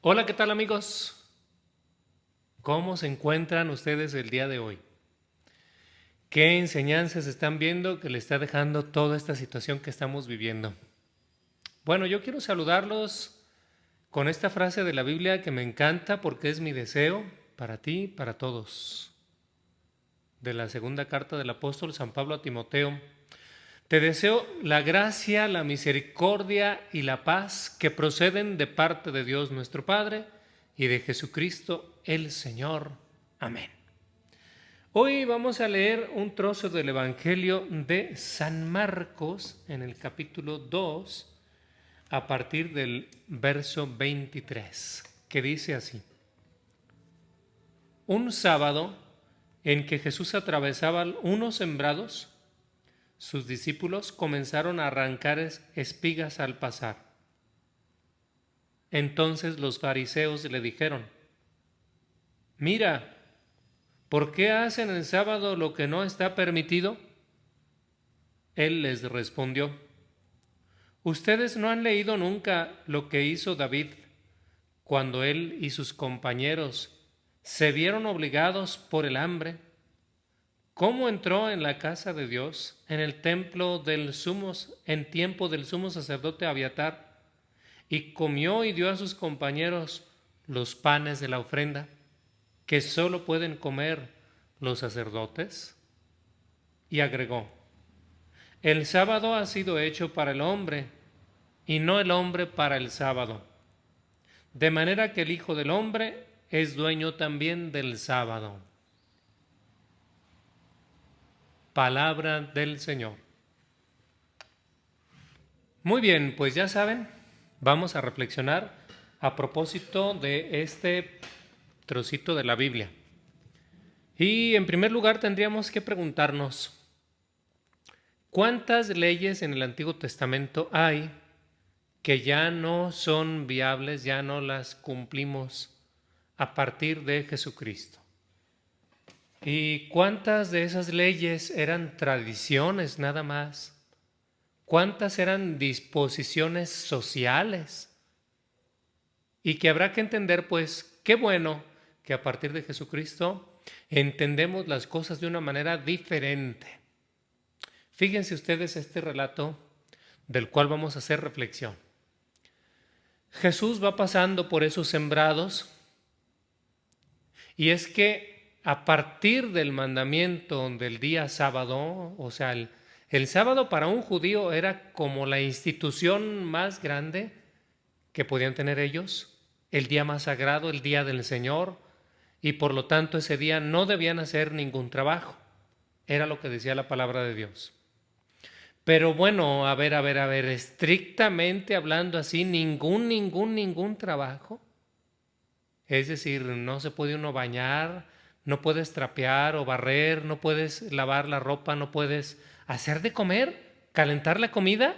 Hola, ¿qué tal amigos? ¿Cómo se encuentran ustedes el día de hoy? ¿Qué enseñanzas están viendo que le está dejando toda esta situación que estamos viviendo? Bueno, yo quiero saludarlos con esta frase de la Biblia que me encanta porque es mi deseo para ti, para todos. De la segunda carta del apóstol San Pablo a Timoteo. Te deseo la gracia, la misericordia y la paz que proceden de parte de Dios nuestro Padre y de Jesucristo el Señor. Amén. Hoy vamos a leer un trozo del Evangelio de San Marcos en el capítulo 2 a partir del verso 23, que dice así. Un sábado en que Jesús atravesaba unos sembrados, sus discípulos comenzaron a arrancar espigas al pasar. Entonces los fariseos le dijeron: Mira, ¿por qué hacen el sábado lo que no está permitido? Él les respondió: Ustedes no han leído nunca lo que hizo David cuando él y sus compañeros se vieron obligados por el hambre. ¿Cómo entró en la casa de Dios, en el templo en tiempo del sumo sacerdote Abiatar, y comió y dio a sus compañeros los panes de la ofrenda, que sólo pueden comer los sacerdotes? Y agregó: El sábado ha sido hecho para el hombre, y no el hombre para el sábado. De manera que el Hijo del Hombre es dueño también del sábado. Palabra del Señor. Muy bien, pues ya saben, vamos a reflexionar a propósito de este trocito de la Biblia. Y en primer lugar tendríamos que preguntarnos, ¿cuántas leyes en el Antiguo Testamento hay que ya no son viables, ya no las cumplimos a partir de Jesucristo? ¿Y cuántas de esas leyes eran tradiciones nada más? ¿Cuántas eran disposiciones sociales? Y que habrá que entender, pues, qué bueno que a partir de Jesucristo entendemos las cosas de una manera diferente. Fíjense ustedes este relato del cual vamos a hacer reflexión. Jesús va pasando por esos sembrados y es que a partir del mandamiento del día sábado, o sea, el sábado para un judío era como la institución más grande que podían tener ellos, el día más sagrado, el día del Señor, y por lo tanto ese día no debían hacer ningún trabajo. Era lo que decía la palabra de Dios. Pero bueno, a ver, estrictamente hablando así, ningún trabajo. Es decir, no se puede uno bañar, no puedes trapear o barrer, no puedes lavar la ropa, no puedes hacer de comer, calentar la comida.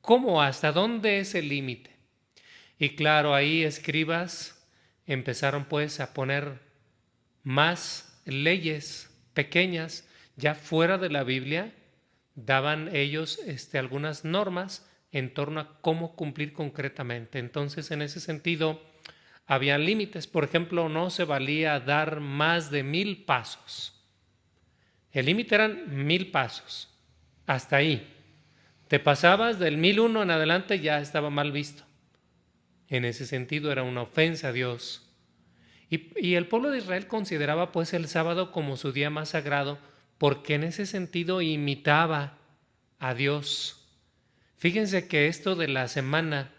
¿Cómo? ¿Hasta dónde es el límite? Y claro, ahí escribas empezaron pues a poner más leyes pequeñas ya fuera de la Biblia, daban ellos algunas normas en torno a cómo cumplir concretamente. Entonces, en ese sentido, había límites. Por ejemplo, no se valía dar más de 1000 pasos. El límite eran 1000 pasos. Hasta ahí. Te pasabas del 1001 en adelante, ya estaba mal visto. En ese sentido era una ofensa a Dios. Y el pueblo de Israel consideraba pues el sábado como su día más sagrado porque en ese sentido imitaba a Dios. Fíjense que esto de la semana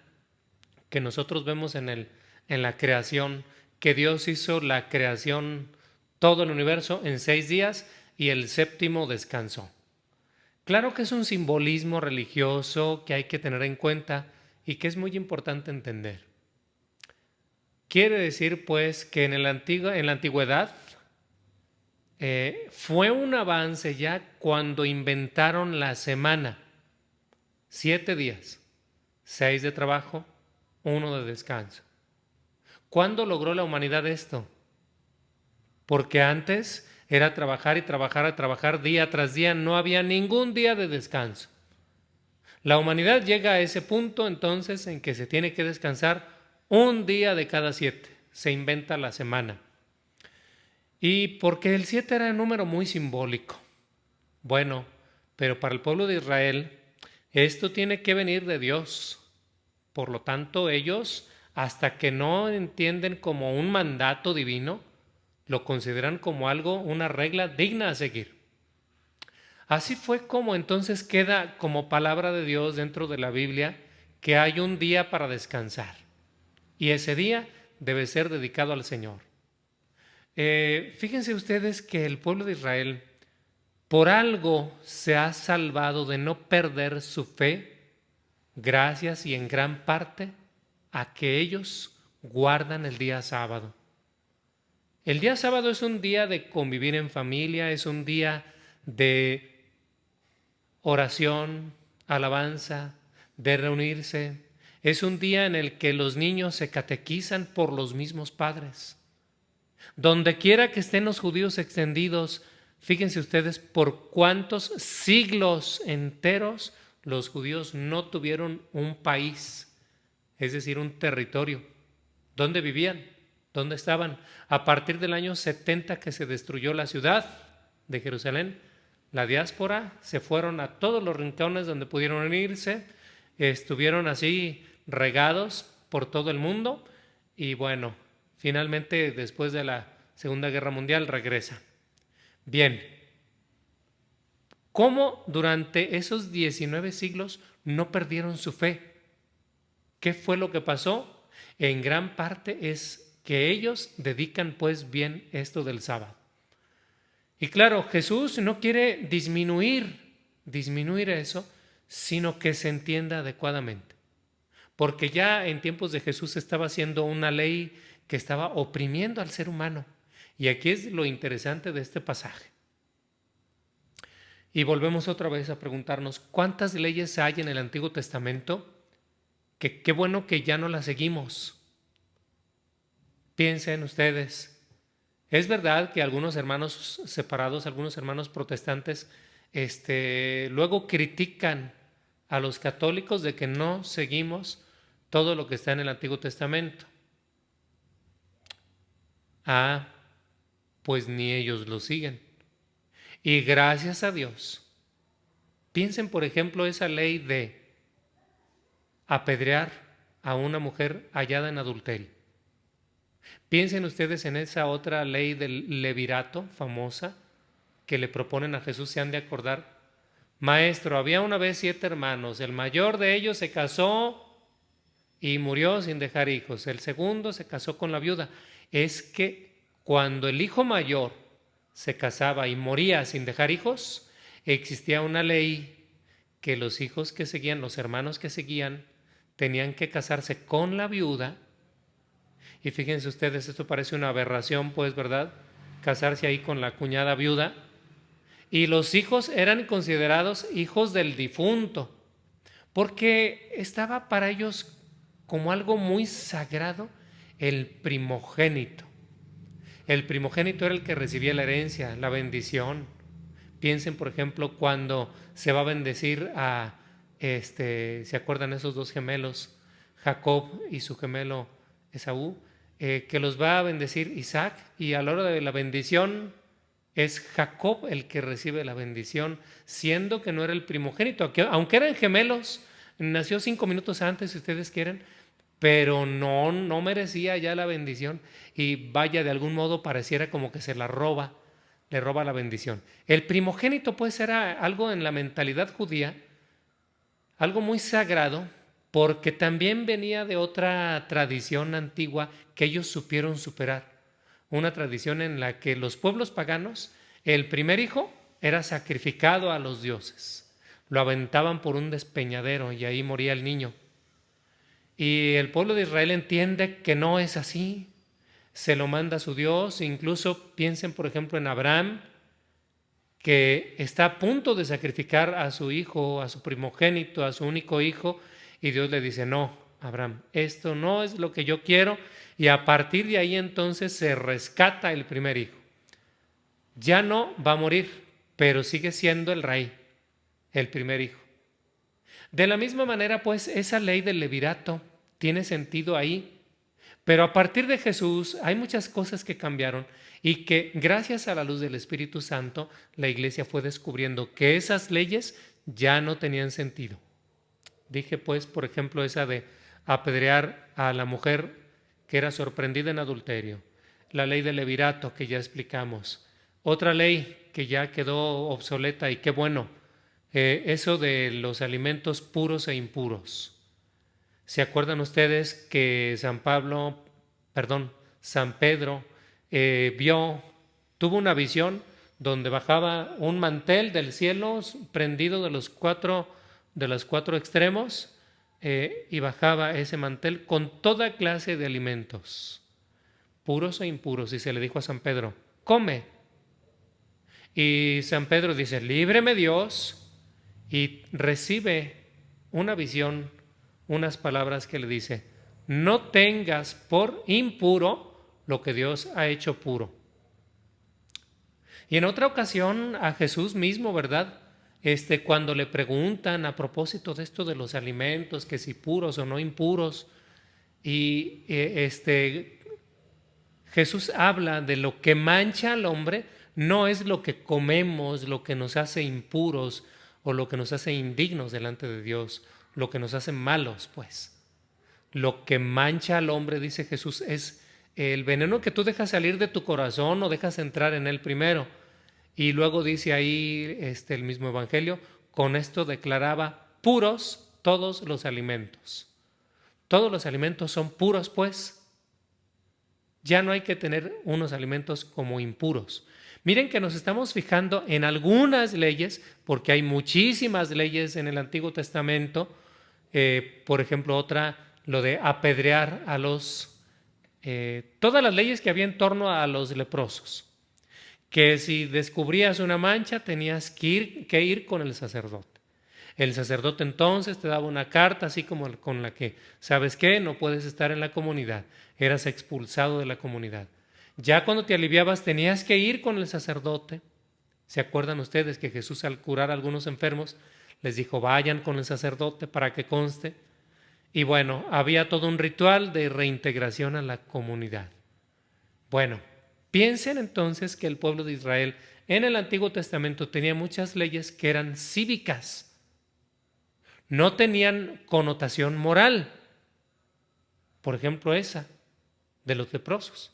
que nosotros vemos en la creación, que Dios hizo la creación, todo el universo en 6 días y el séptimo descansó. Claro que es un simbolismo religioso que hay que tener en cuenta y que es muy importante entender. Quiere decir pues que en la antigüedad fue un avance ya cuando inventaron la semana. 7 días, 6 de trabajo, 1 de descanso. ¿Cuándo logró la humanidad esto? Porque antes era trabajar y trabajar día tras día, no había ningún día de descanso. La humanidad llega a ese punto entonces en que se tiene que descansar Un día de cada 7 se inventa la semana. Y porque el 7 era un número muy simbólico. Bueno, pero para el pueblo de Israel esto tiene que venir de Dios. Por lo tanto, ellos, hasta que no entienden como un mandato divino, lo consideran como algo, una regla digna de seguir. Así fue como entonces queda como palabra de Dios dentro de la Biblia que hay un día para descansar. Y ese día debe ser dedicado al Señor. Fíjense ustedes que el pueblo de Israel por algo se ha salvado de no perder su fe, gracias y en gran parte a que ellos guardan el día sábado. El día sábado es un día de convivir en familia, es un día de oración, alabanza, de reunirse. Es un día en el que los niños se catequizan por los mismos padres. Donde quiera que estén los judíos extendidos, fíjense ustedes por cuántos siglos enteros los judíos no tuvieron un país, es decir, un territorio. ¿Dónde vivían? ¿Dónde estaban? A partir del año 70 que se destruyó la ciudad de Jerusalén, la diáspora se fueron a todos los rincones donde pudieron irse, estuvieron así regados por todo el mundo y bueno, finalmente después de la Segunda Guerra Mundial regresa. Bien, ¿cómo durante esos 19 siglos no perdieron su fe? ¿Qué fue lo que pasó? En gran parte es que ellos dedican pues bien esto del sábado. Y claro, Jesús no quiere disminuir eso, sino que se entienda adecuadamente. Porque ya en tiempos de Jesús estaba haciendo una ley que estaba oprimiendo al ser humano. Y aquí es lo interesante de este pasaje. Y volvemos otra vez a preguntarnos, ¿cuántas leyes hay en el Antiguo Testamento? Que qué bueno que ya no las seguimos. Piensen ustedes, es verdad que algunos hermanos separados, algunos hermanos protestantes, luego critican a los católicos de que no seguimos todo lo que está en el Antiguo Testamento. Pues ni ellos lo siguen. Y gracias a Dios. Piensen, por ejemplo, esa ley de apedrear a una mujer hallada en adulterio. Piensen ustedes en esa otra ley del levirato famosa que le proponen a Jesús, se han de acordar. Maestro, había una vez 7 hermanos, el mayor de ellos se casó y murió sin dejar hijos, el segundo se casó con la viuda. Es que cuando el hijo mayor se casaba y moría sin dejar hijos, existía una ley que los hijos que seguían, los hermanos que seguían, tenían que casarse con la viuda. Y fíjense ustedes, esto parece una aberración, pues, ¿verdad? Casarse ahí con la cuñada viuda. Y los hijos eran considerados hijos del difunto, porque estaba para ellos como algo muy sagrado el primogénito. El primogénito era el que recibía la herencia, la bendición. Piensen, por ejemplo, cuando se va a bendecir a, ¿se acuerdan esos 2 gemelos, Jacob y su gemelo Esaú? Que los va a bendecir Isaac, y a la hora de la bendición es Jacob el que recibe la bendición, siendo que no era el primogénito, aunque eran gemelos, nació 5 minutos antes, si ustedes quieren, pero no merecía ya la bendición, y vaya, de algún modo pareciera como que se la roba, le roba la bendición. El primogénito pues era algo en la mentalidad judía, algo muy sagrado, porque también venía de otra tradición antigua que ellos supieron superar. Una tradición en la que los pueblos paganos, el primer hijo era sacrificado a los dioses. Lo aventaban por un despeñadero y ahí moría el niño. Y el pueblo de Israel entiende que no es así. Se lo manda a su Dios. Incluso piensen, por ejemplo, en Abraham, que está a punto de sacrificar a su hijo, a su primogénito, a su único hijo, y Dios le dice, no, Abraham, esto no es lo que yo quiero, y a partir de ahí entonces se rescata el primer hijo. Ya no va a morir, pero sigue siendo el rey, el primer hijo. De la misma manera, pues, esa ley del levirato tiene sentido ahí, Pero a partir de Jesús hay muchas cosas que cambiaron y que gracias a la luz del Espíritu Santo la iglesia fue descubriendo que esas leyes ya no tenían sentido. Dije pues, por ejemplo, esa de apedrear a la mujer que era sorprendida en adulterio, la ley del levirato que ya explicamos, otra ley que ya quedó obsoleta y qué bueno, eso de los alimentos puros e impuros. ¿Se acuerdan ustedes que San Pedro tuvo una visión donde bajaba un mantel del cielo prendido de los cuatro extremos y bajaba ese mantel con toda clase de alimentos, puros e impuros, y se le dijo a San Pedro, come. Y San Pedro dice, líbreme Dios, y recibe una visión, unas palabras que le dice, no tengas por impuro lo que Dios ha hecho puro. Y en otra ocasión a Jesús mismo, ¿verdad? Cuando le preguntan a propósito de esto de los alimentos, que si puros o no impuros, y Jesús habla de lo que mancha al hombre, no es lo que comemos, lo que nos hace impuros o lo que nos hace indignos delante de Dios, lo que nos hace malos, pues. Lo que mancha al hombre, dice Jesús, es el veneno que tú dejas salir de tu corazón o dejas entrar en él primero. Y luego dice ahí el mismo Evangelio, con esto declaraba puros todos los alimentos. Todos los alimentos son puros, pues. Ya no hay que tener unos alimentos como impuros. Miren que nos estamos fijando en algunas leyes, porque hay muchísimas leyes en el Antiguo Testamento. Por ejemplo, otra, lo de apedrear a todas las leyes que había en torno a los leprosos. Que si descubrías una mancha tenías que ir con el sacerdote. El sacerdote entonces te daba una carta así como con la que, ¿sabes qué? No puedes estar en la comunidad, eras expulsado de la comunidad. Ya cuando te aliviabas tenías que ir con el sacerdote. ¿Se acuerdan ustedes que Jesús al curar a algunos enfermos les dijo vayan con el sacerdote para que conste? Y bueno, había todo un ritual de reintegración a la comunidad. Bueno, piensen entonces que el pueblo de Israel en el Antiguo Testamento tenía muchas leyes que eran cívicas. No tenían connotación moral. Por ejemplo, esa de los leprosos.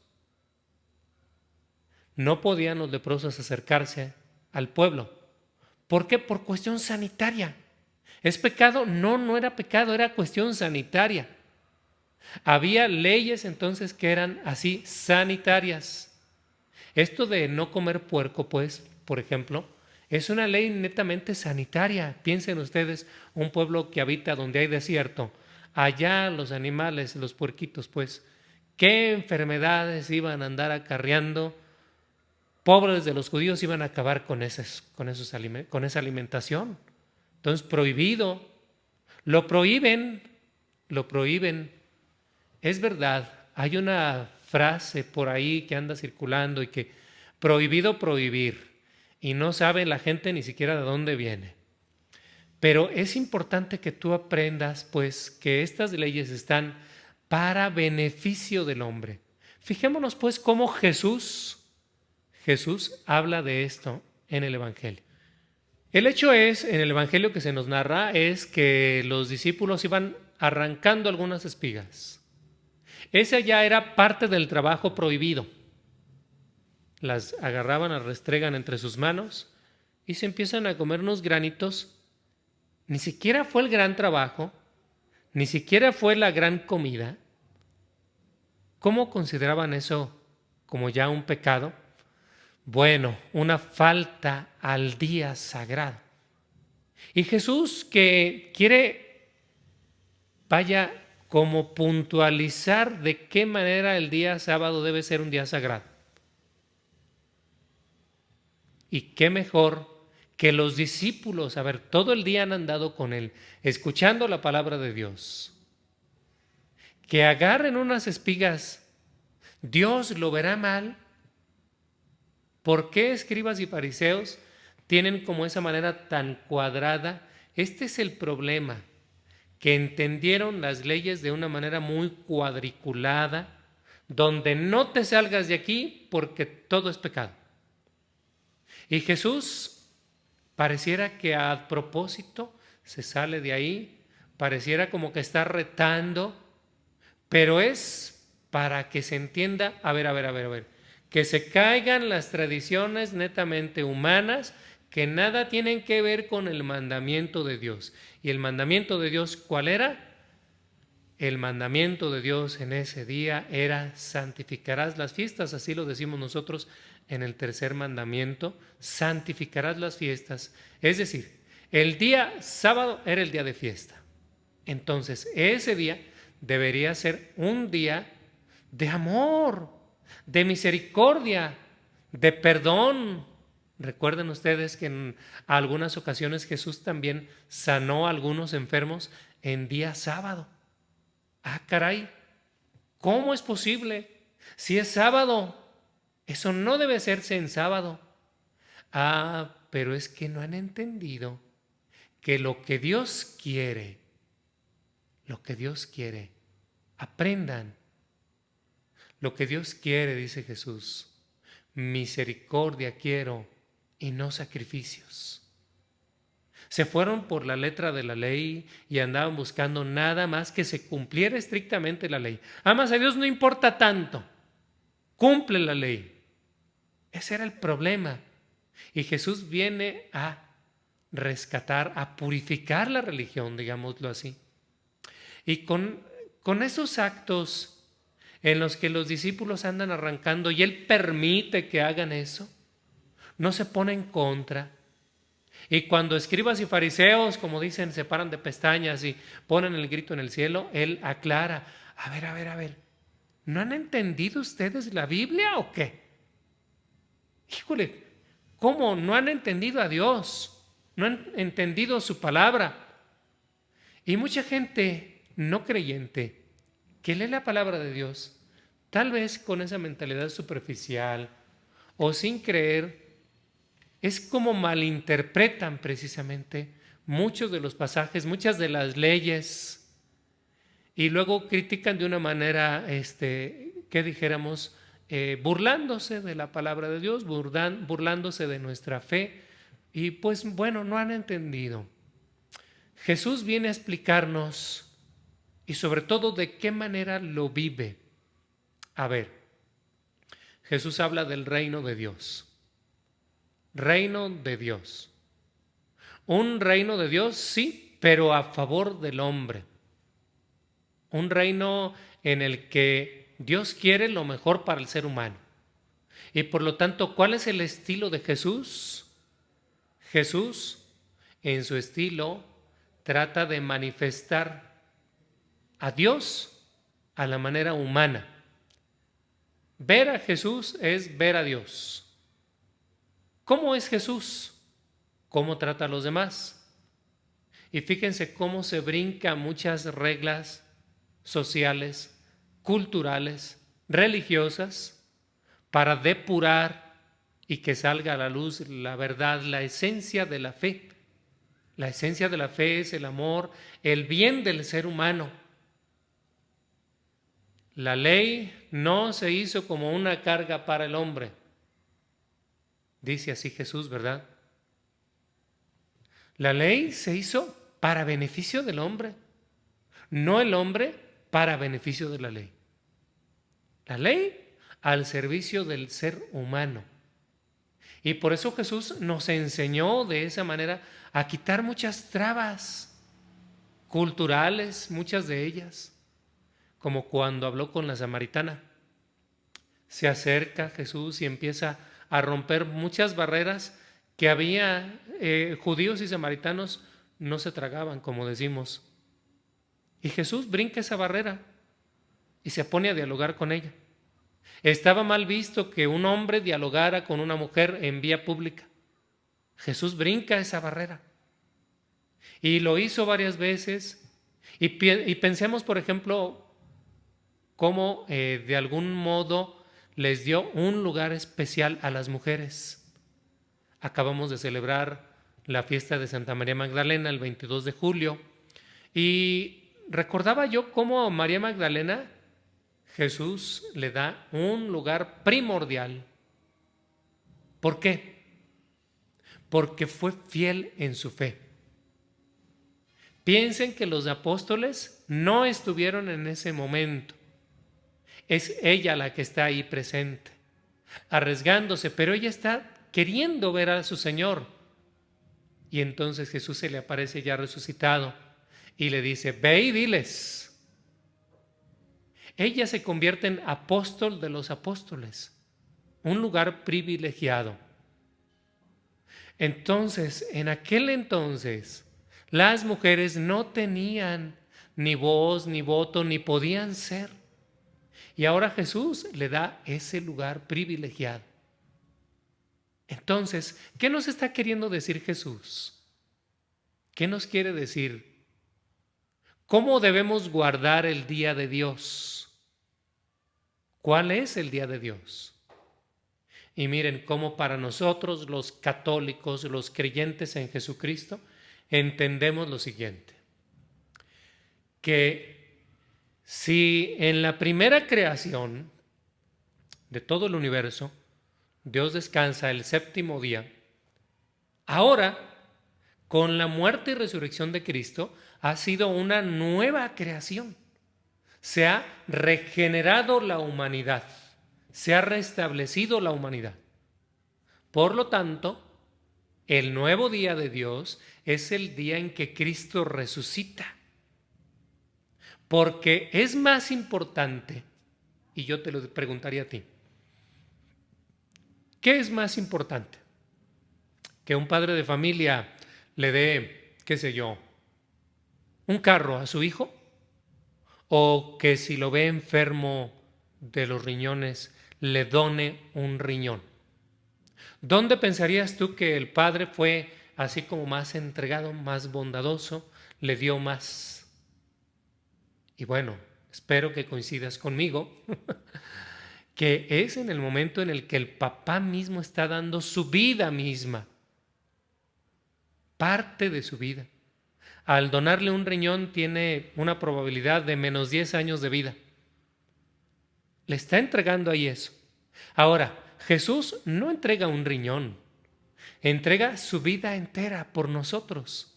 No podían los leprosos acercarse al pueblo. ¿Por qué? Por cuestión sanitaria. ¿Es pecado? No, no era pecado, era cuestión sanitaria. Había leyes entonces que eran así sanitarias. Esto de no comer puerco, pues, por ejemplo, es una ley netamente sanitaria. Piensen ustedes, un pueblo que habita donde hay desierto, allá los animales, los puerquitos, pues, ¿qué enfermedades iban a andar acarreando? Pobres de los judíos iban a acabar con esa alimentación. Entonces, prohibido. Lo prohíben. Es verdad, hay una frase por ahí que anda circulando y que prohibido prohibir. Y no sabe la gente ni siquiera de dónde viene. Pero es importante que tú aprendas, pues, que estas leyes están para beneficio del hombre. Fijémonos, pues, cómo Jesús habla de esto en el Evangelio. El hecho es, en el Evangelio que se nos narra, es que los discípulos iban arrancando algunas espigas. Ese ya era parte del trabajo prohibido. Las agarraban, las restregan entre sus manos y se empiezan a comer unos granitos. Ni siquiera fue el gran trabajo, ni siquiera fue la gran comida. ¿Cómo consideraban eso como ya un pecado? Bueno, una falta al día sagrado. Y Jesús que quiere, como puntualizar de qué manera el día sábado debe ser un día sagrado. Y qué mejor que los discípulos, todo el día han andado con Él, escuchando la palabra de Dios. Que agarren unas espigas, Dios lo verá mal. ¿Por qué escribas y fariseos tienen como esa manera tan cuadrada? Este es el problema, que entendieron las leyes de una manera muy cuadriculada, donde no te salgas de aquí porque todo es pecado. Y Jesús pareciera que a propósito se sale de ahí, pareciera como que está retando, pero es para que se entienda, a ver, que se caigan las tradiciones netamente humanas que nada tienen que ver con el mandamiento de Dios. ¿Y el mandamiento de Dios cuál era? El mandamiento de Dios en ese día era: santificarás las fiestas, así lo decimos nosotros en el tercer mandamiento, santificarás las fiestas. Es decir, el día sábado era el día de fiesta. Entonces, ese día debería ser un día de amor, de misericordia, de perdón. Recuerden ustedes que en algunas ocasiones Jesús también sanó a algunos enfermos en día sábado. Ah, caray, ¿cómo es posible? Si es sábado, eso no debe hacerse en sábado. Ah, pero es que no han entendido que lo que Dios quiere, aprendan. Lo que Dios quiere, dice Jesús, misericordia quiero y no sacrificios. Se fueron por la letra de la ley y andaban buscando nada más que se cumpliera estrictamente la ley. Amas a Dios no importa tanto, cumple la ley. Ese era el problema. Y Jesús viene a rescatar, a purificar la religión, digámoslo así. Y con esos actos en los que los discípulos andan arrancando y Él permite que hagan eso, no se pone en contra. Y cuando escribas y fariseos, como dicen, se paran de pestañas y ponen el grito en el cielo, Él aclara: a ver, ¿no han entendido ustedes la Biblia o qué? Híjole, ¿cómo no han entendido a Dios? ¿No han entendido su palabra? Y mucha gente no creyente que lee la palabra de Dios, tal vez con esa mentalidad superficial o sin creer, es como malinterpretan precisamente muchos de los pasajes, muchas de las leyes, y luego critican de una manera, que dijéramos, burlándose de la palabra de Dios, burlándose de nuestra fe, y pues bueno, no han entendido. Jesús viene a explicarnos y sobre todo de qué manera lo vive. A ver, Jesús habla del reino de Dios. Reino de Dios. Un reino de Dios, sí, pero a favor del hombre. Un reino en el que Dios quiere lo mejor para el ser humano. Y por lo tanto, ¿cuál es el estilo de Jesús? Jesús, en su estilo, trata de manifestar a Dios a la manera humana. Ver a Jesús es ver a Dios. ¿Cómo es Jesús? ¿Cómo trata a los demás? Y fíjense cómo se brinca muchas reglas sociales, culturales, religiosas, para depurar y que salga a la luz la verdad, la esencia de la fe. La esencia de la fe es el amor, el bien del ser humano. La ley no se hizo como una carga para el hombre. Dice así Jesús, ¿verdad? La ley se hizo para beneficio del hombre, no el hombre para beneficio de la ley. La ley al servicio del ser humano. Y por eso Jesús nos enseñó de esa manera a quitar muchas trabas culturales, muchas de ellas, como cuando habló con la samaritana. Se acerca Jesús y empieza a romper muchas barreras que había. Judíos y samaritanos no se tragaban, como decimos. Y Jesús brinca esa barrera y se pone a dialogar con ella. Estaba mal visto que un hombre dialogara con una mujer en vía pública. Jesús brinca esa barrera. Y lo hizo varias veces. Y pensemos, por ejemplo, cómo de algún modo les dio un lugar especial a las mujeres. Acabamos de celebrar la fiesta de Santa María Magdalena el 22 de julio y recordaba yo cómo María Magdalena, Jesús le da un lugar primordial. ¿Por qué? Porque fue fiel en su fe. Piensen que los apóstoles no estuvieron en ese momento. Es ella la que está ahí presente, arriesgándose, pero ella está queriendo ver a su Señor. Y entonces Jesús se le aparece ya resucitado y le dice, ve y diles. Ella se convierte en apóstol de los apóstoles, un lugar privilegiado. Entonces, en aquel entonces, las mujeres no tenían ni voz, ni voto, ni podían ser. Y ahora Jesús le da ese lugar privilegiado. Entonces, ¿qué nos está queriendo decir Jesús? ¿Qué nos quiere decir? ¿Cómo debemos guardar el día de Dios? ¿Cuál es el día de Dios? Y miren cómo para nosotros los católicos, los creyentes en Jesucristo, entendemos lo siguiente, que si en la primera creación de todo el universo Dios descansa el séptimo día, ahora con la muerte y resurrección de Cristo ha sido una nueva creación. Se ha regenerado la humanidad, se ha restablecido la humanidad. Por lo tanto, el nuevo día de Dios es el día en que Cristo resucita. Porque es más importante, y yo te lo preguntaría a ti, ¿qué es más importante? Que un padre de familia le dé, qué sé yo, un carro a su hijo, o que si lo ve enfermo de los riñones, le done un riñón. ¿Dónde pensarías tú que el padre fue así como más entregado, más bondadoso, le dio más? Y bueno, espero que coincidas conmigo, que es en el momento en el que el papá mismo está dando su vida misma, parte de su vida. Al donarle un riñón tiene una probabilidad de menos 10 años de vida. Le está entregando ahí eso. Ahora, Jesús no entrega un riñón, entrega su vida entera por nosotros.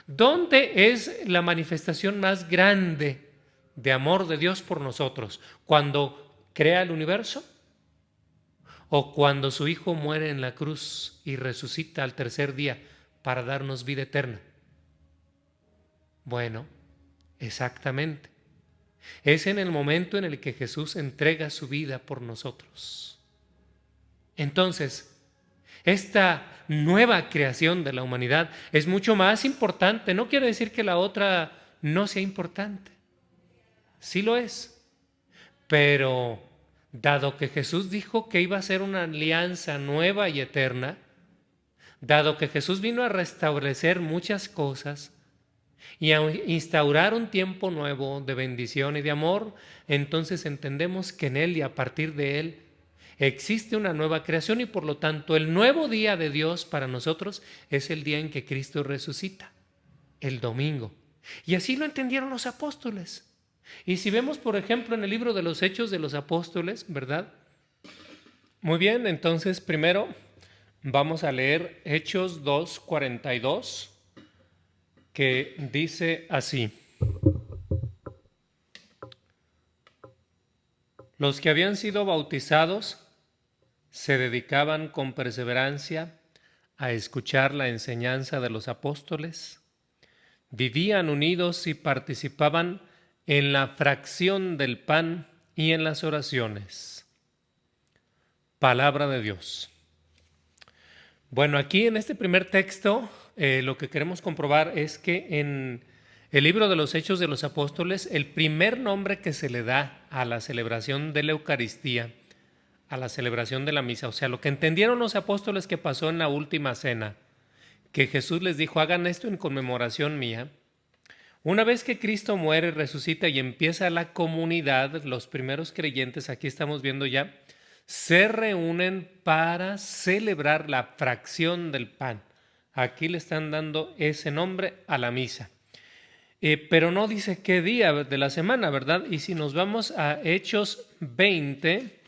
¿Dónde es la manifestación más grande de amor de Dios por nosotros? ¿Cuando crea el universo? ¿O cuando su Hijo muere en la cruz y resucita al tercer día para darnos vida eterna? Bueno, exactamente. Es en el momento en el que Jesús entrega su vida por nosotros. Entonces, esta nueva creación de la humanidad es mucho más importante. No quiere decir que la otra no sea importante. Sí lo es. Pero dado que Jesús dijo que iba a ser una alianza nueva y eterna, dado que Jesús vino a restablecer muchas cosas y a instaurar un tiempo nuevo de bendición y de amor, entonces entendemos que en Él y a partir de Él existe una nueva creación y por lo tanto el nuevo día de Dios para nosotros es el día en que Cristo resucita, el domingo. Y así lo entendieron los apóstoles. Y si vemos, por ejemplo, en el libro de los Hechos de los Apóstoles, ¿verdad? Muy bien, entonces primero vamos a leer Hechos 2:42, que dice así: los que habían sido bautizados se dedicaban con perseverancia a escuchar la enseñanza de los apóstoles, vivían unidos y participaban en la fracción del pan y en las oraciones. Palabra de Dios. Bueno, aquí en este primer texto lo que queremos comprobar es que en el libro de los Hechos de los Apóstoles, el primer nombre que se le da a la celebración de la Eucaristía, a la celebración de la misa, o sea, lo que entendieron los apóstoles que pasó en la última cena, que Jesús les dijo, hagan esto en conmemoración mía. Una vez que Cristo muere, resucita y empieza la comunidad, los primeros creyentes, aquí estamos viendo ya, se reúnen para celebrar la fracción del pan. Aquí le están dando ese nombre a la misa. pero no dice qué día de la semana, ¿verdad? Y si nos vamos a Hechos 20,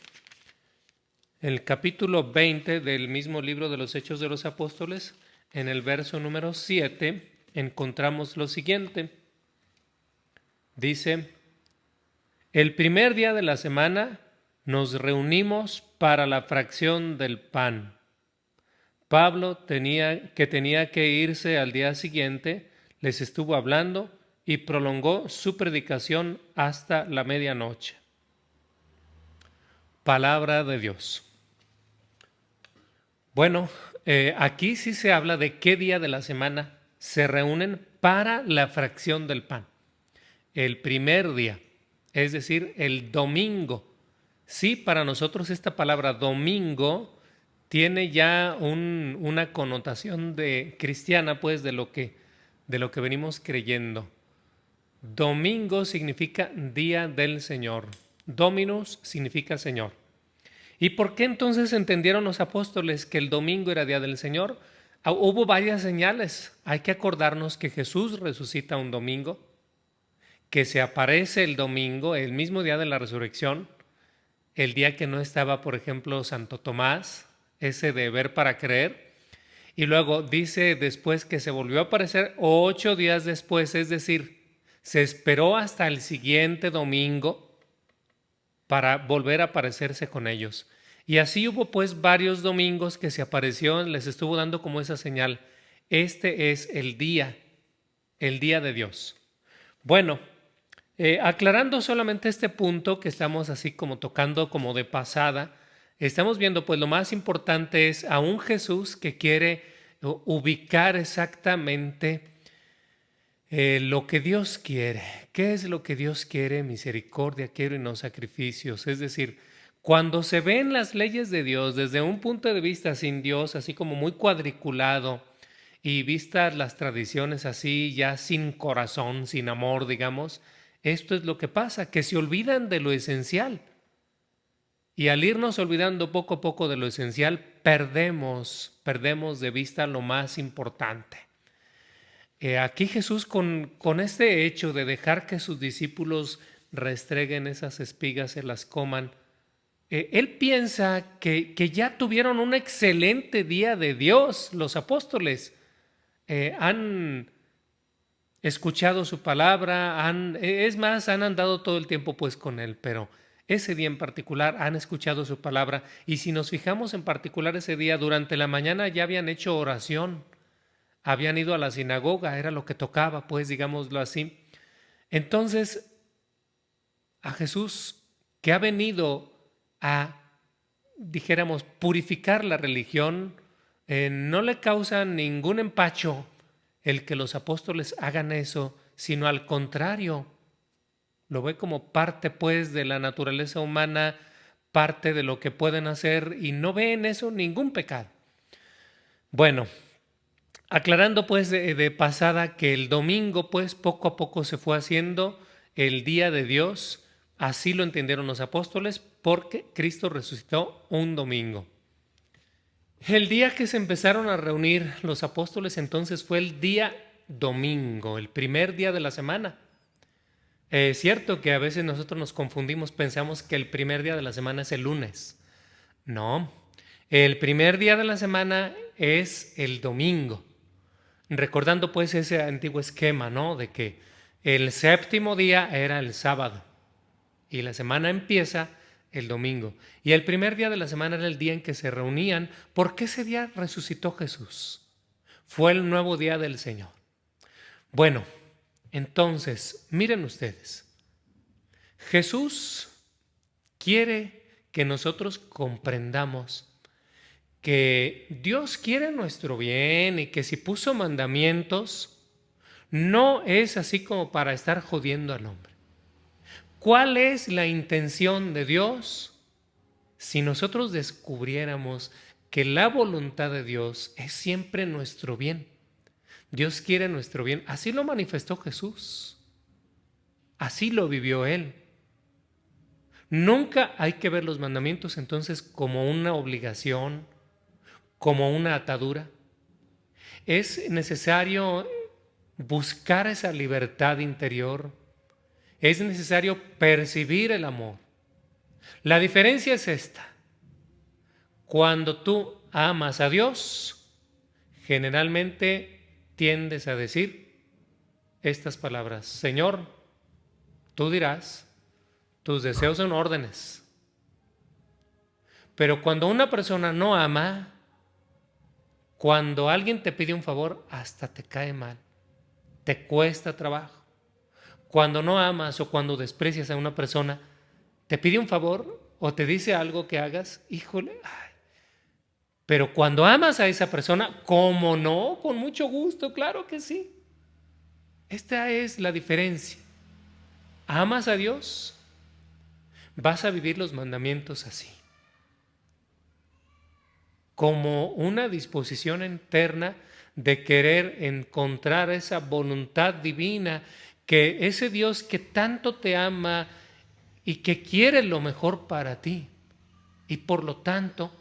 el capítulo 20 del mismo libro de los Hechos de los Apóstoles, en el verso número 7, encontramos lo siguiente. Dice: el primer día de la semana nos reunimos para la fracción del pan. Pablo tenía que irse al día siguiente, les estuvo hablando y prolongó su predicación hasta la medianoche. Palabra de Dios. Bueno, aquí sí se habla de qué día de la semana se reúnen para la fracción del pan. El primer día, es decir, el domingo. Sí, para nosotros esta palabra domingo tiene ya una connotación de cristiana, pues, de lo que venimos creyendo. Domingo significa día del Señor. Dominus significa Señor. ¿Y por qué entonces entendieron los apóstoles que el domingo era día del Señor? Hubo varias señales. Hay que acordarnos que Jesús resucita un domingo, que se aparece el domingo, el mismo día de la resurrección, el día que no estaba, por ejemplo, Santo Tomás, ese de ver para creer. Y luego dice después que se volvió a aparecer 8 días después, es decir, se esperó hasta el siguiente domingo para volver a aparecerse con ellos. Y así hubo pues varios domingos que se apareció, les estuvo dando como esa señal. Este es el día de Dios. Bueno, aclarando solamente este punto que estamos así como tocando como de pasada, estamos viendo pues lo más importante es a un Jesús que quiere ubicar exactamente lo que Dios quiere. ¿Qué es lo que Dios quiere? Misericordia quiero y no sacrificios. Es decir, cuando se ven las leyes de Dios desde un punto de vista sin Dios, así como muy cuadriculado, y vistas las tradiciones así, ya sin corazón, sin amor, digamos, esto es lo que pasa, que se olvidan de lo esencial. Y al irnos olvidando poco a poco de lo esencial, perdemos de vista lo más importante. Aquí Jesús con este hecho de dejar que sus discípulos restreguen esas espigas, se las coman, él piensa que ya tuvieron un excelente día de Dios, los apóstoles. Han escuchado su palabra, es más, han andado todo el tiempo pues con él, pero ese día en particular han escuchado su palabra, y si nos fijamos en particular ese día, durante la mañana ya habían hecho oración, habían ido a la sinagoga, era lo que tocaba, pues digámoslo así. Entonces, a Jesús, que ha venido a, dijéramos, purificar la religión, no le causa ningún empacho el que los apóstoles hagan eso, sino al contrario, lo ve como parte pues de la naturaleza humana, parte de lo que pueden hacer, y no ve en eso ningún pecado. Bueno, aclarando pues de pasada que el domingo pues poco a poco se fue haciendo el día de Dios, así lo entendieron los apóstoles, porque Cristo resucitó un domingo. El día que se empezaron a reunir los apóstoles entonces fue el día domingo, el primer día de la semana. Es cierto que a veces nosotros nos confundimos, pensamos que el primer día de la semana es el lunes. No, el primer día de la semana es el domingo. Recordando pues ese antiguo esquema, ¿no? De que el séptimo día era el sábado y la semana empieza el domingo. Y el primer día de la semana era el día en que se reunían, porque ese día resucitó Jesús. Fue el nuevo día del Señor. Bueno, entonces, miren ustedes, Jesús quiere que nosotros comprendamos que Dios quiere nuestro bien y que si puso mandamientos, no es así como para estar jodiendo al hombre. ¿Cuál es la intención de Dios? Si nosotros descubriéramos que la voluntad de Dios es siempre nuestro bien, Dios quiere nuestro bien, así lo manifestó Jesús, así lo vivió Él. Nunca hay que ver los mandamientos entonces como una obligación, como una atadura. Es necesario buscar esa libertad interior, es necesario percibir el amor. La diferencia es esta. Cuando tú amas a Dios, generalmente tiendes a decir estas palabras: Señor, tú dirás, tus deseos son órdenes. Pero cuando una persona no ama, cuando alguien te pide un favor, hasta te cae mal, te cuesta trabajo. Cuando no amas o cuando desprecias a una persona, te pide un favor o te dice algo que hagas, híjole, ay. Pero cuando amas a esa persona, ¿cómo no? Con mucho gusto, claro que sí. Esta es la diferencia. ¿Amas a Dios? Vas a vivir los mandamientos así, como una disposición interna de querer encontrar esa voluntad divina, que ese Dios que tanto te ama y que quiere lo mejor para ti, y por lo tanto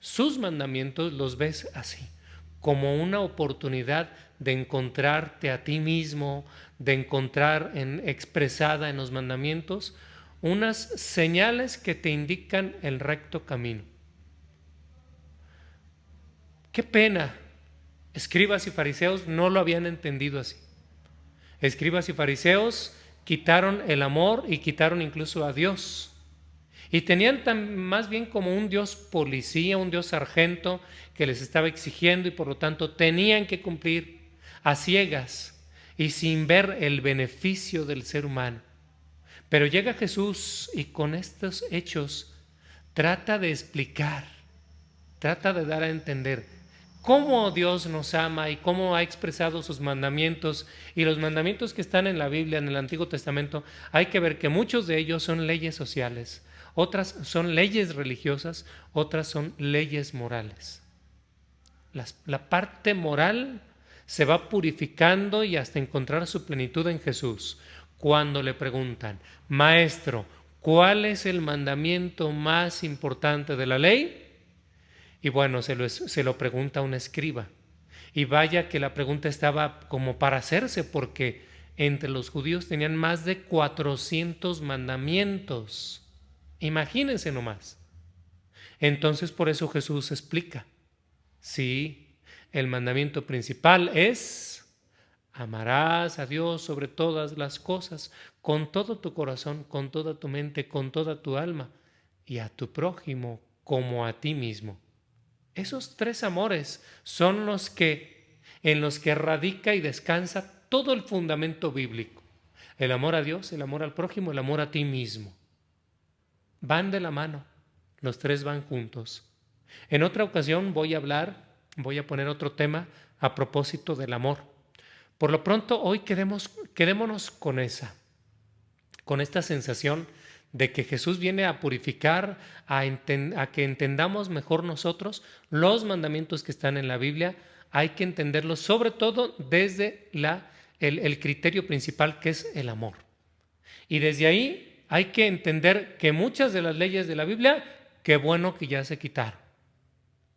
sus mandamientos los ves así, como una oportunidad de encontrarte a ti mismo, de encontrar expresada en los mandamientos unas señales que te indican el recto camino. Qué pena, escribas y fariseos no lo habían entendido así. Escribas y fariseos quitaron el amor y quitaron incluso a Dios. Y tenían más bien como un Dios policía, un Dios sargento que les estaba exigiendo, y por lo tanto tenían que cumplir a ciegas y sin ver el beneficio del ser humano. Pero llega Jesús y con estos hechos trata de explicar, trata de dar a entender cómo Dios nos ama y cómo ha expresado sus mandamientos. Y los mandamientos que están en la Biblia, en el Antiguo Testamento, hay que ver que muchos de ellos son leyes sociales, otras son leyes religiosas, otras son leyes morales. La parte moral se va purificando y hasta encontrar su plenitud en Jesús. Cuando le preguntan, Maestro, ¿cuál es el mandamiento más importante de la ley? Y bueno, se lo pregunta un escriba. Y vaya que la pregunta estaba como para hacerse, porque entre los judíos tenían más de 400 mandamientos. Imagínense nomás. Entonces por eso Jesús explica. Sí, el mandamiento principal es: amarás a Dios sobre todas las cosas, con todo tu corazón, con toda tu mente, con toda tu alma, y a tu prójimo como a ti mismo. Esos tres amores son en los que radica y descansa todo el fundamento bíblico. El amor a Dios, el amor al prójimo, el amor a ti mismo. Van de la mano, los tres van juntos. En otra ocasión voy a poner otro tema a propósito del amor. Por lo pronto, hoy quedémonos con esta sensación de que Jesús viene a purificar, a que entendamos mejor nosotros los mandamientos que están en la Biblia. Hay que entenderlos sobre todo desde el criterio principal, que es el amor. Y desde ahí hay que entender que muchas de las leyes de la Biblia, qué bueno que ya se quitaron.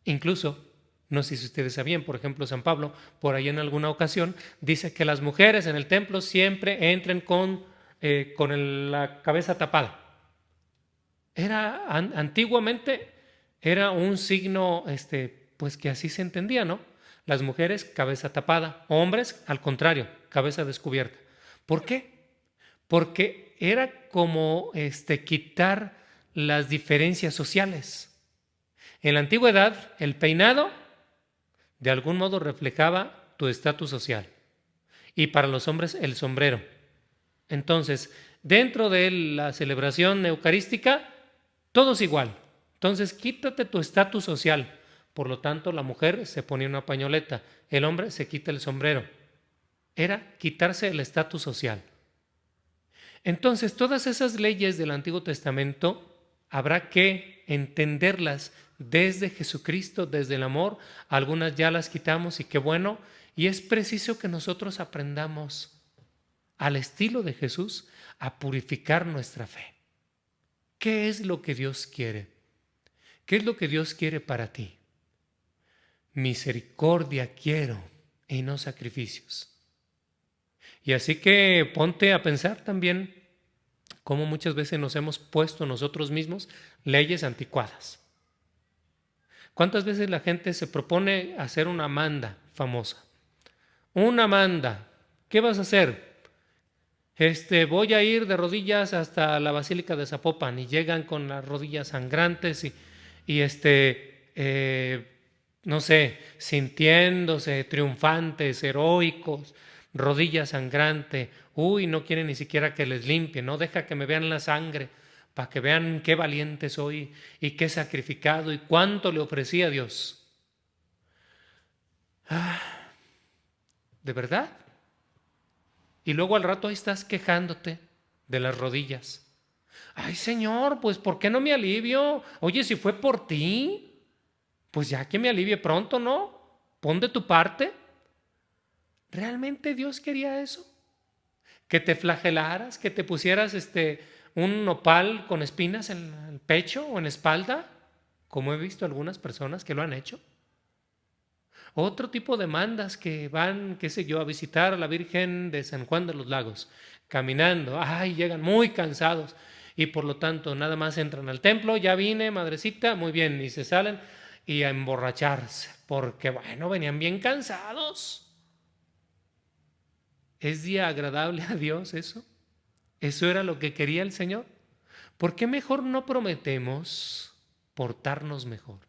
Incluso, no sé si ustedes sabían, por ejemplo, San Pablo, por ahí en alguna ocasión, dice que las mujeres en el templo siempre entren con la cabeza tapada. Antiguamente era un signo, pues que así se entendía, ¿no? Las mujeres, cabeza tapada; hombres, al contrario, cabeza descubierta. ¿Por qué? Porque era como quitar las diferencias sociales. En la antigüedad, el peinado de algún modo reflejaba tu estatus social, y para los hombres el sombrero. Entonces, dentro de la celebración eucarística, todo es igual. Entonces, quítate tu estatus social. Por lo tanto, la mujer se ponía una pañoleta, el hombre se quita el sombrero. Era quitarse el estatus social. Entonces, todas esas leyes del Antiguo Testamento habrá que entenderlas desde Jesucristo, desde el amor. Algunas ya las quitamos y qué bueno. Y es preciso que nosotros aprendamos, al estilo de Jesús, a purificar nuestra fe. ¿Qué es lo que Dios quiere? ¿Qué es lo que Dios quiere para ti? Misericordia quiero y no sacrificios. Y así que ponte a pensar también cómo muchas veces nos hemos puesto nosotros mismos leyes anticuadas. ¿Cuántas veces la gente se propone hacer una manda famosa? Una manda. ¿Qué vas a hacer? Voy a ir de rodillas hasta la Basílica de Zapopan, y llegan con las rodillas sangrantes y no sé, sintiéndose triunfantes, heroicos, rodilla sangrante. Uy, no quieren ni siquiera que les limpie, no deja que me vean la sangre, para que vean qué valiente soy y qué sacrificado y cuánto le ofrecí a Dios. ¿De verdad? Y luego al rato ahí estás quejándote de las rodillas. Ay, Señor, pues ¿por qué no me alivio? Oye, si fue por ti, pues ya que me alivie pronto, ¿no? Pon de tu parte. ¿Realmente Dios quería eso? Que te flagelaras, que te pusieras un nopal con espinas en el pecho o en la espalda, como he visto algunas personas que lo han hecho. Otro tipo de mandas que van, qué sé yo, a visitar a la Virgen de San Juan de los Lagos, caminando, ay, llegan muy cansados y por lo tanto nada más entran al templo, ya vine, madrecita, muy bien, y se salen y a emborracharse, porque bueno, venían bien cansados. ¿Es día agradable a Dios eso? ¿Eso era lo que quería el Señor? ¿Por qué mejor no prometemos portarnos mejor?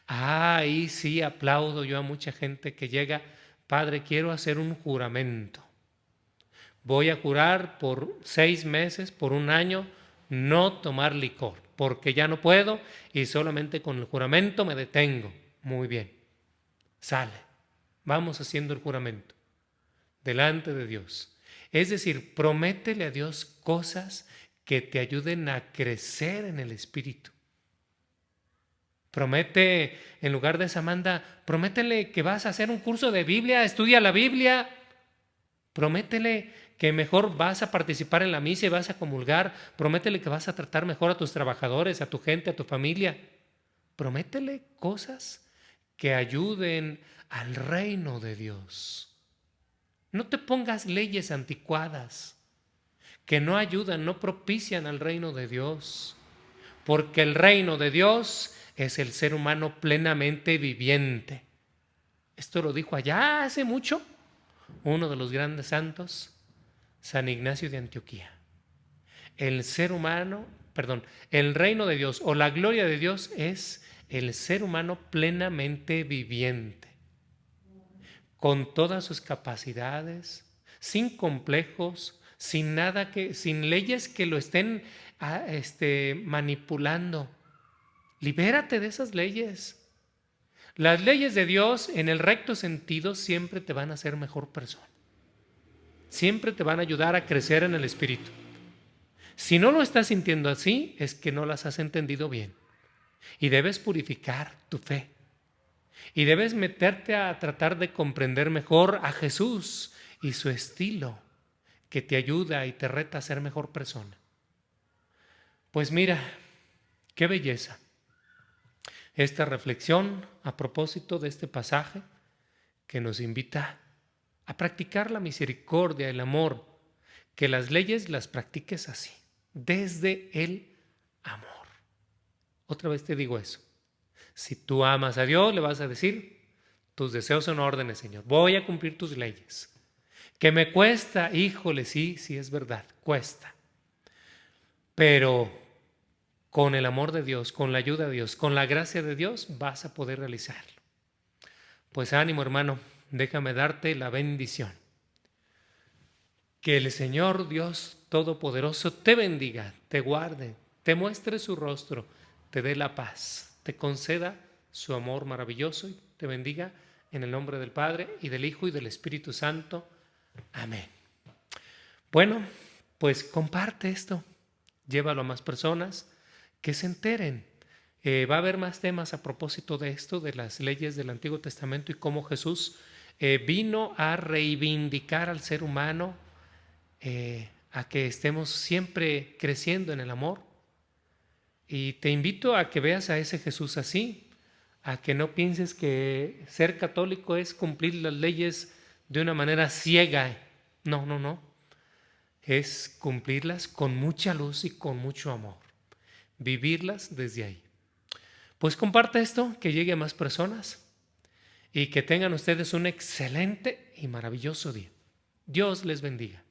Ahí sí aplaudo yo a mucha gente que llega, Padre, quiero hacer un juramento. Voy a jurar por 6 meses, por un año, no tomar licor, porque ya no puedo y solamente con el juramento me detengo. Muy bien, sale. Vamos haciendo el juramento delante de Dios. Es decir, prométele a Dios cosas que te ayuden a crecer en el Espíritu. Promete, en lugar de esa manda, prométele que vas a hacer un curso de Biblia, estudia la Biblia. Prométele que mejor vas a participar en la misa y vas a comulgar. Prométele que vas a tratar mejor a tus trabajadores, a tu gente, a tu familia. Prométele cosas que ayuden al reino de Dios. No te pongas leyes anticuadas que no ayudan, no propician al reino de Dios. Porque el reino de Dios es el ser humano plenamente viviente. Esto lo dijo allá hace mucho uno de los grandes santos, San Ignacio de Antioquía. El ser humano, perdón, el reino de Dios o la gloria de Dios es el ser humano plenamente viviente, con todas sus capacidades, sin complejos, sin nada sin leyes que lo estén manipulando. Libérate de esas leyes. Las leyes de Dios en el recto sentido siempre te van a hacer mejor persona. Siempre te van a ayudar a crecer en el Espíritu. Si no lo estás sintiendo así, es que no las has entendido bien. Y debes purificar tu fe. Y debes meterte a tratar de comprender mejor a Jesús y su estilo, que te ayuda y te reta a ser mejor persona. Pues mira, qué belleza esta reflexión a propósito de este pasaje que nos invita a practicar la misericordia, el amor, que las leyes las practiques así, desde el amor. Otra vez te digo eso. Si tú amas a Dios, le vas a decir, tus deseos son órdenes, Señor. Voy a cumplir tus leyes. Que me cuesta, híjole, sí, es verdad, cuesta. Pero con el amor de Dios, con la ayuda de Dios, con la gracia de Dios, vas a poder realizarlo. Pues ánimo, hermano, déjame darte la bendición. Que el Señor Dios Todopoderoso te bendiga, te guarde, te muestre su rostro, te dé la paz, te conceda su amor maravilloso y te bendiga en el nombre del Padre y del Hijo y del Espíritu Santo. Amén. Bueno, pues comparte esto, llévalo a más personas que se enteren. Va a haber más temas a propósito de esto, de las leyes del Antiguo Testamento y cómo Jesús vino a reivindicar al ser humano, a que estemos siempre creciendo en el amor. Y te invito a que veas a ese Jesús así, a que no pienses que ser católico es cumplir las leyes de una manera ciega. No, no, no. Es cumplirlas con mucha luz y con mucho amor. Vivirlas desde ahí. Pues comparte esto, que llegue a más personas y que tengan ustedes un excelente y maravilloso día. Dios les bendiga.